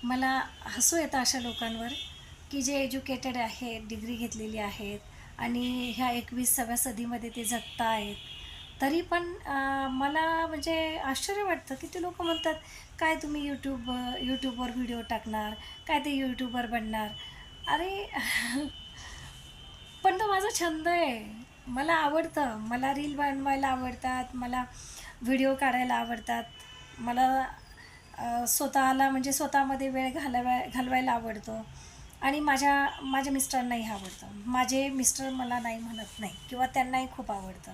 मला हसू येतं अशा लोकांवर की जे एज्युकेटेड आहेत, डिग्री घेतलेली आहेत आणि ह्या 21व्या सदीमध्ये ते जगत आहेत. तरी पण मला म्हणजे आश्चर्य वाटतं की ते लोकं म्हणतात, "काय तुम्ही यूट्यूबवर व्हिडिओ टाकणार? काय ते यूट्यूबर बनणार?" अरे पण तो माझा छंद आहे. मला आवडतं. मला रील बनवायला आवडतात. मला व्हिडिओ काढायला आवडतात. मला स्वतःला म्हणजे स्वतःमध्ये वेळ घालवायला आवडतो आणि माझ्या मिस्टरांनाही आवडतं. माझे मिस्टर मला नाही म्हणत नाही किंवा त्यांनाही खूप आवडतं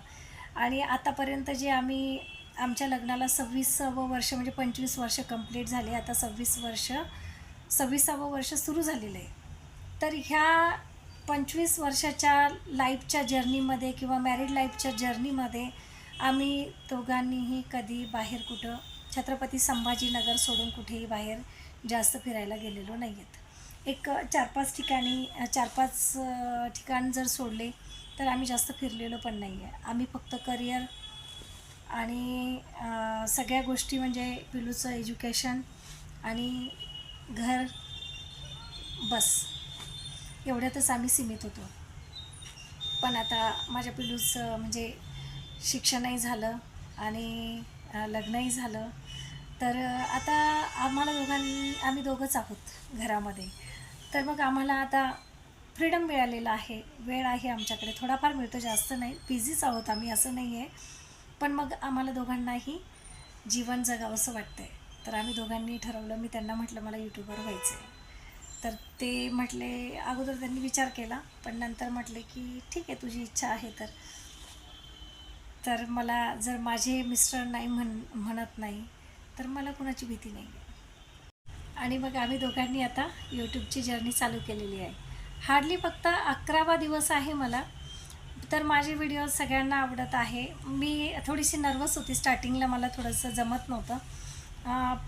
आणि आतापर्यंत जे आम्ही आमच्या लग्नाला 26वं वर्ष म्हणजे 25 वर्ष कंप्लीट झाले. आता 26वं वर्ष सुरू झालेलं आहे. तर ह्या 25 वर्षाच्या लाईफच्या जर्नीमध्ये किंवा मॅरिड लाईफच्या जर्नीमध्ये आम्ही दोघांनीही कधी बाहेर कुठं छत्रपती संभाजीनगर सोडून कुठेही बाहेर जास्त फिरायला गेलेलो नाही आहेत. एक 4-5 ठिकाणी 4-5 ठिकाण जर सोडले तर आम्ही जास्त फिरलेलो पण नाही आहे. आम्ही फक्त करिअर आणि सगळ्या गोष्टी म्हणजे पिलूचं एज्युकेशन आणि घर बस एवढ्यातच आम्ही सीमित होतो. पण आता माझ्या पिलूचं म्हणजे शिक्षणही झालं आणि लग्नही झालं. तर आता आम्ही दोघंच आहोत घरामध्ये. तर मग आम्हाला आता फ्रीडम मिळालेलं आहे. वेळ आहे आमच्याकडे. थोडाफार मिळतो, जास्त नाही. बिझीच आहोत आम्ही, असं नाही आहे. पण मग आम्हाला दोघांनाही जीवन जगावंसं वाटतंय. तर आम्ही दोघांनी ठरवलं, मी त्यांना म्हटलं, "मला यूट्यूबर व्हायचं आहे." तर ते म्हटले, अगोदर त्यांनी विचार केला, पण नंतर म्हटले, की "ठीक आहे, तुझी इच्छा आहे तर." तर मला जर माझे मिस्टर नाही म्हणत नाही, तर मला कुणाची भीती नाही आहे. आणि मग आम्ही दोघांनी आता यूट्यूबची जर्नी चालू केलेली आहे. हार्डली फक्त 11वा दिवस आहे मला. तर माझे व्हिडिओ सगळ्यांना आवडत आहे. मी थोडीशी नर्वस होती स्टार्टिंगला, मला थोडंसं जमत नव्हतं.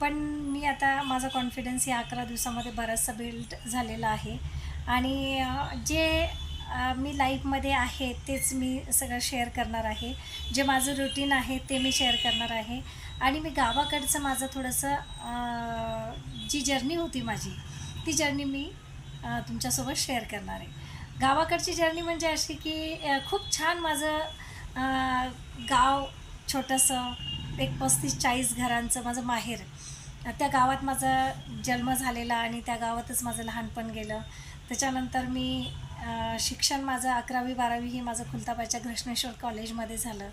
पण मी आता माझा कॉन्फिडन्स या 11 दिवसामध्ये बराचसा बिल्ड झालेला आहे आणि मी लाईफमध्ये आहे तेच मी सगळं शेअर करणार आहे. जे माझं रुटीन आहे ते मी शेअर करणार आहे आणि मी गावाकडचं माझं थोडंसं जी जर्नी होती माझी, ती जर्नी मी तुमच्यासोबत शेअर करणार आहे. गावाकडची जर्नी म्हणजे अशी की खूप छान माझं गाव छोटंसं, एक 35-40 घरांचं माझं माहेर. त्या गावात माझा जन्म झालेला आणि त्या गावातच माझं लहानपण गेलं. त्याच्यानंतर मी शिक्षण माझं 11वी-12वी ही माझं खुलताबादच्या घृष्णेश्वर कॉलेजमध्ये झालं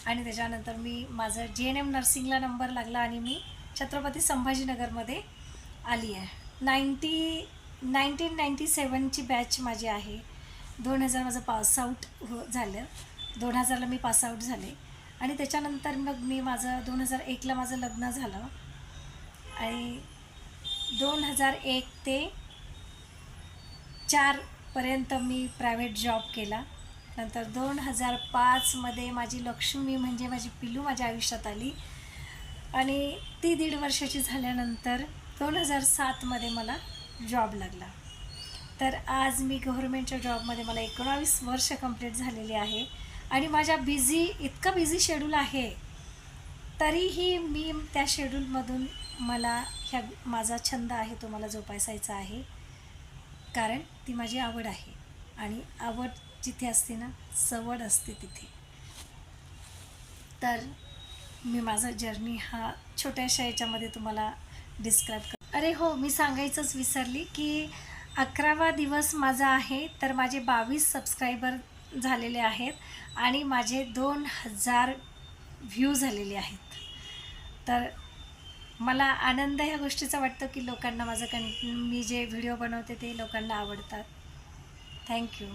आणि त्याच्यानंतर मी माझं JNM नर्सिंगला नंबर लागला आणि मी छत्रपती संभाजीनगरमध्ये आली आहे. 1997ची बॅच माझी आहे. 2000 माझं पासआउट झालं. 2000ला मी पासआउट झाले आणि त्याच्यानंतर मग मी 2001ला माझं लग्न झालं आणि 2001 ते 4पर्यंत मी प्रायव्हेट जॉब केला. नंतर 2005मध्ये माझी लक्ष्मी म्हणजे माझी पिलू माझ्या आयुष्यात आली आणि ती 1.5 वर्षाची झाल्यानंतर 2007मध्ये मला जॉब लागला. तर आज मी गव्हर्मेंटच्या जॉबमध्ये मला 19 वर्ष कंप्लीट झालेली आहे आणि इतकं बिझी शेड्यूल आहे, तरीही मी त्या शेड्यूलमधून मला माझा छंद आहे तो मला जोपासायचा आहे. कारण ती माझी आवड आहे आणि आवड जिथे असते ना, सवड असते तिथे. तर मी माझा जर्नी हा छोट्याशा याच्यामध्ये तुम्हाला डिस्क्राईब अरे हो, मी सांगायचंच विसरली की 11वा दिवस माझा आहे. तर माझे 22 सबस्क्रायबर झालेले आहेत आणि माझे 2000 व्ह्यू झालेले आहेत. तर मला आनंद ह्या गोष्टीचा वाटतो की लोकांना मी जे व्हिडिओ बनवते ते लोकांना आवडतात. थँक्यू.